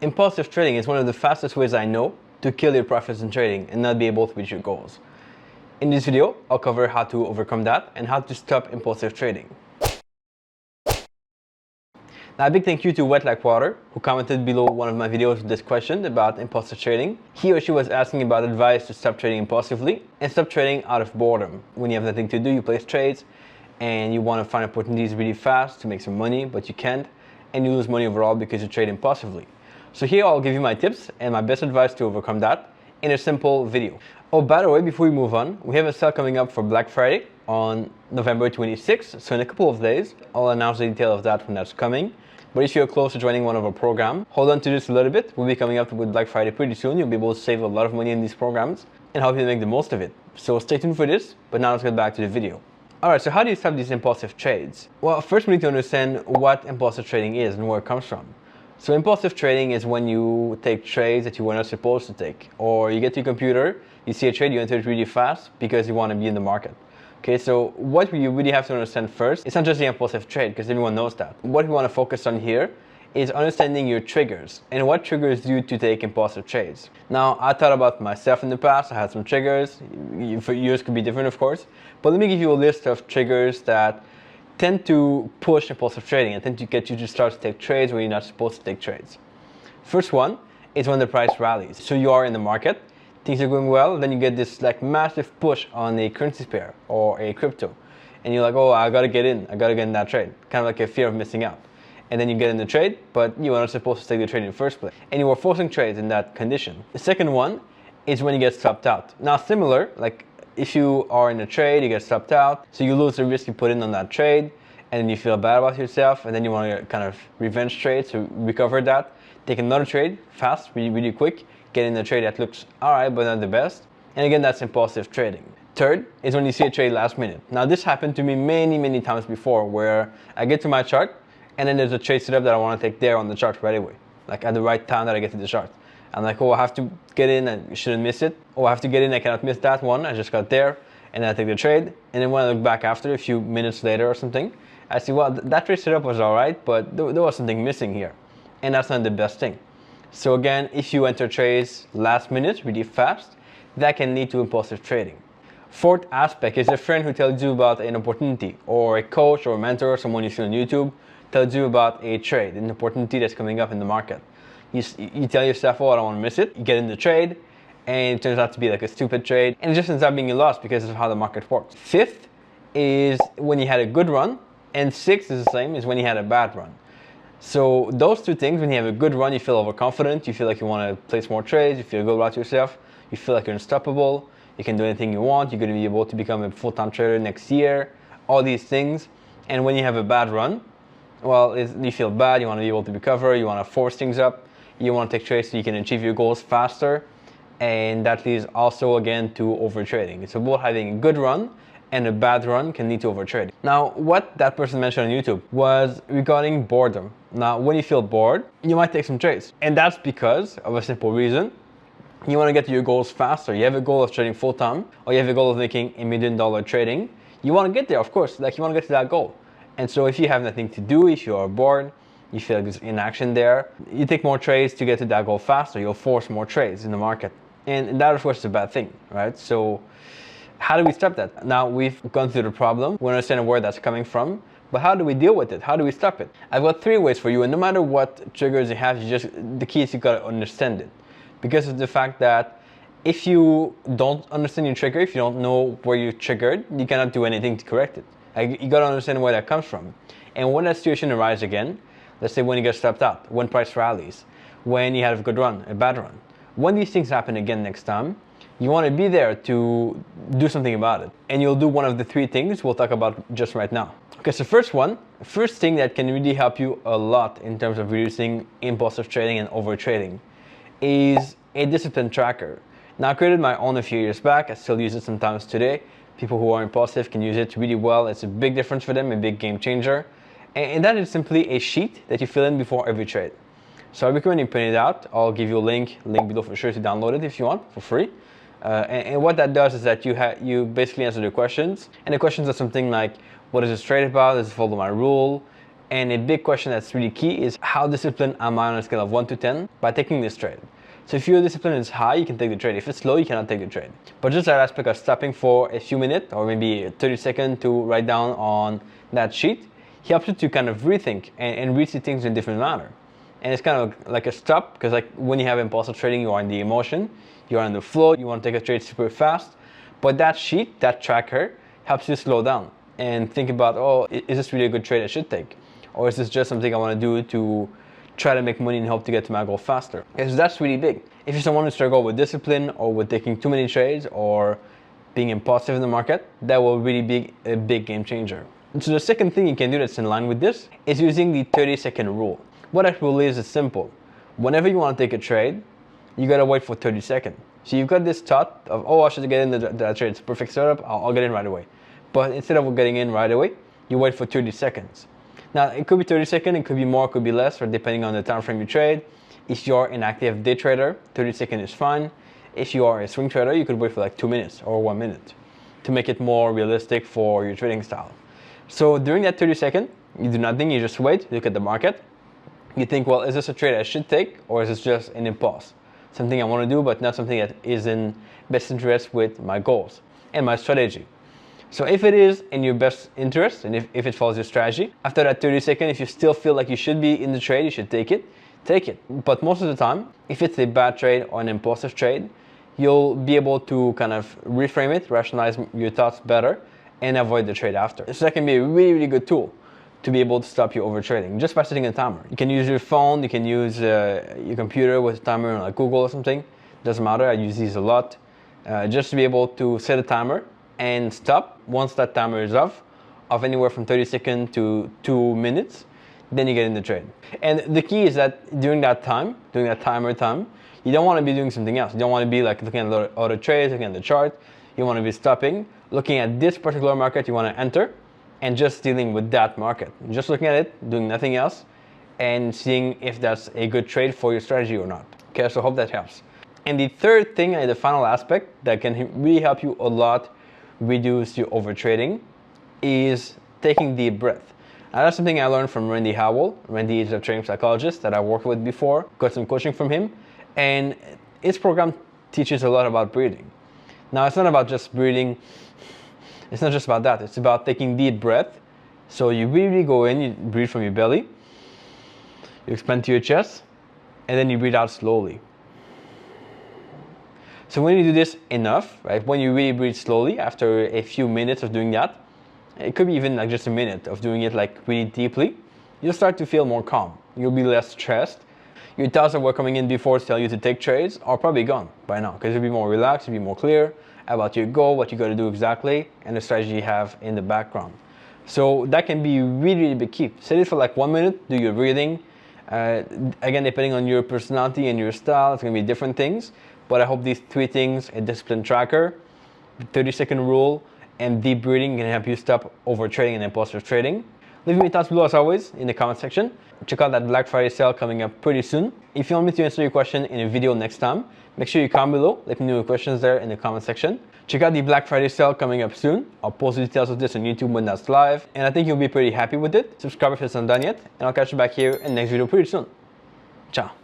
Impulsive trading is one of the fastest ways I know to kill your profits in trading and not be able to reach your goals. In this video, I'll cover how to overcome that and how to stop impulsive trading. Now, a big thank you to Wet Like Water, who commented below one of my videos with this question about impulsive trading. He or she was asking about advice to stop trading impulsively and stop trading out of boredom. When you have nothing to do, you place trades and you want to find opportunities really fast to make some money, but you can't, and you lose money overall because you trade impulsively. So here I'll give you my tips and my best advice to overcome that in a simple video. Oh, by the way, before we move on, we have a sale coming up for Black Friday on November 26th, so in a couple of days. I'll announce the detail of that when that's coming. But if you're close to joining one of our programs, hold on to this a little bit. We'll be coming up with Black Friday pretty soon. You'll be able to save a lot of money in these programs and help you make the most of it. So stay tuned for this, but now let's get back to the video. Alright, so how do you stop these impulsive trades? Well, first we need to understand what impulsive trading is and where it comes from. So impulsive trading is when you take trades that you were not supposed to take, or you get to your computer, you see a trade, you enter it really fast because you want to be in the market. Okay, so what you really have to understand first, it's not just the impulsive trade, because everyone knows that. What we want to focus on here is understanding your triggers and what triggers you to take impulsive trades. Now, I thought about myself in the past. I had some triggers. For yours could be different, of course. But let me give you a list of triggers that tend to push impulsive trading and tend to get you to start to take trades where you're not supposed to take trades. First one is when the price rallies. So you are in the market, things are going well, then you get this like massive push on a currency pair or a crypto. And you're like, oh, I gotta get in that trade. Kind of like a fear of missing out. And then you get in the trade, but you are not supposed to take the trade in the first place. And you are forcing trades in that condition. The second one is when you get stopped out. Now similar, like if you are in a trade, you get stopped out, so you lose the risk you put in on that trade, and then you feel bad about yourself, and then you want to kind of revenge trade to recover that. Take another trade fast, really quick, get in a trade that looks alright but not the best. And again, that's impulsive trading. Third is when you see a trade last minute. Now this happened to me many times before, where I get to my chart and then there's a trade set up that I want to take there on the chart right away, like at the right time that I get to the chart. I'm like, oh, I have to get in and you shouldn't miss it. Oh, I have to get in, I cannot miss that one. I just got there and then I take the trade. And then when I look back after, a few minutes later or something, I see, well, that trade setup was all right, but there was something missing here. And that's not the best thing. So again, if you enter trades last minute, really fast, that can lead to impulsive trading. Fourth aspect is a friend who tells you about an opportunity, or a coach or a mentor, someone you see on YouTube, tells you about a trade, an opportunity that's coming up in the market. You tell yourself, oh, I don't want to miss it. You get in the trade, and it turns out to be like a stupid trade, and it just ends up being a loss because of how the market works. Fifth is when you had a good run, and sixth is the same, is when you had a bad run. So those two things, when you have a good run, you feel overconfident, you feel like you want to place more trades, you feel good about yourself, you feel like you're unstoppable, you can do anything you want, you're going to be able to become a full-time trader next year, all these things. And when you have a bad run, well, you feel bad, you want to be able to recover, you want to force things up, you want to take trades so you can achieve your goals faster, and that leads also again to overtrading. It's about having a good run, and a bad run can lead to overtrading. Now, what that person mentioned on YouTube was regarding boredom. Now, when you feel bored, you might take some trades, and that's because of a simple reason. You want to get to your goals faster. You have a goal of trading full time, or you have a goal of making $1 million trading. You want to get there, of course, like you want to get to that goal. And so if you have nothing to do, if you are bored, you feel like there's inaction there, you take more trades to get to that goal faster. You'll force more trades in the market. And that, of course, is a bad thing, right? So how do we stop that? Now, we've gone through the problem. We understand where that's coming from. But how do we deal with it? How do we stop it? I've got 3 ways for you. And no matter what triggers you have, the key is you got to understand it. Because of the fact that if you don't understand your trigger, if you don't know where you're triggered, you cannot do anything to correct it. You got to understand where that comes from. And when that situation arises again, let's say when you get stopped out, when price rallies, when you have a good run, a bad run, when these things happen again next time, you want to be there to do something about it. And you'll do one of the 3 things we'll talk about just right now. Okay, so first thing that can really help you a lot in terms of reducing impulsive trading and overtrading is a discipline tracker. Now, I created my own a few years back. I still use it sometimes today. People who are impulsive can use it really well. It's a big difference for them, a big game changer. And that is simply a sheet that you fill in before every trade. So I recommend you print it out. I'll give you a link below for sure to download it if you want for free. And what that does is that you basically answer the questions. And the questions are something like, what is this trade about? Does it follow my rule? And a big question that's really key is how disciplined am I on a scale of 1 to 10 by taking this trade? So if your discipline is high, you can take the trade. If it's low, you cannot take the trade. But just that aspect of stopping for a few minutes or maybe 30 seconds to write down on that sheet helps you to kind of rethink and read the things in a different manner. And it's kind of like a stop, because like when you have impulsive trading, you are in the emotion, you're on the flow, you want to take a trade super fast. But that sheet, that tracker, helps you slow down and think about, oh, is this really a good trade I should take? Or is this just something I want to do to try to make money and hope to get to my goal faster? Because that's really big. If you're someone who struggles with discipline or with taking too many trades or being impulsive in the market, that will really be a big game changer. So the second thing you can do that's in line with this is using the 30-second rule. What that rule is simple. Whenever you want to take a trade, you gotta wait for 30 seconds. So you've got this thought of, oh, I should get in that trade. It's a perfect setup. I'll get in right away. But instead of getting in right away, you wait for 30 seconds. Now, it could be 30 seconds, it could be more, it could be less, or depending on the time frame you trade. If you're an active day trader, 30 seconds is fine. If you are a swing trader, you could wait for like 2 minutes or 1 minute to make it more realistic for your trading style. So during that 30 seconds, you do nothing, you just wait, look at the market. You think, well, is this a trade I should take, or is this just an impulse? Something I want to do, but not something that is in best interest with my goals and my strategy. So if it is in your best interest, and if it follows your strategy, after that 30 seconds, if you still feel like you should be in the trade, you should take it, take it. But most of the time, if it's a bad trade or an impulsive trade, you'll be able to kind of reframe it, rationalize your thoughts better, and avoid the trade after. So that can be a really, really good tool to be able to stop you over trading just by setting a timer. You can use your phone, you can use your computer with a timer on like Google or something. Doesn't matter, I use these a lot. Just to be able to set a timer and stop once that timer is off of anywhere from 30 seconds to 2 minutes, then you get in the trade. And the key is that during that time, during that timer time, you don't want to be doing something else. You don't want to be like looking at other trades, looking at the chart. You want to be stopping, looking at this particular market you want to enter, and just dealing with that market. Just looking at it, doing nothing else, and seeing if that's a good trade for your strategy or not. Okay, so I hope that helps. And the third thing, and the final aspect that can really help you a lot reduce your overtrading, is taking deep breath. Now that's something I learned from Randy Howell. Randy is a trading psychologist that I worked with before, got some coaching from him, and his program teaches a lot about breathing. Now it's not about just breathing, it's not just about that, it's about taking deep breath. So you really go in, you breathe from your belly, you expand to your chest, and then you breathe out slowly. So when you do this enough, right, when you really breathe slowly after a few minutes of doing that, it could be even like just a minute of doing it like really deeply, you'll start to feel more calm. You'll be less stressed. Your thoughts that were coming in before to tell you to take trades are probably gone by now, because you'll be more relaxed, you'll be more clear about your goal, what you got to do exactly, and the strategy you have in the background. So that can be really, really big key. Set it for like 1 minute, do your breathing. Again, depending on your personality and your style, it's going to be different things. But I hope these 3 things, a discipline tracker, 30-second rule, and deep breathing can help you stop over trading and impulsive trading. Leave me your thoughts below as always in the comment section. Check out that Black Friday sale coming up pretty soon. If you want me to answer your question in a video next time, make sure you comment below. Let me know your questions there in the comment section. Check out the Black Friday sale coming up soon. I'll post the details of this on YouTube when that's live, and I think you'll be pretty happy with it. Subscribe if it's not done yet, and I'll catch you back here in the next video pretty soon. Ciao.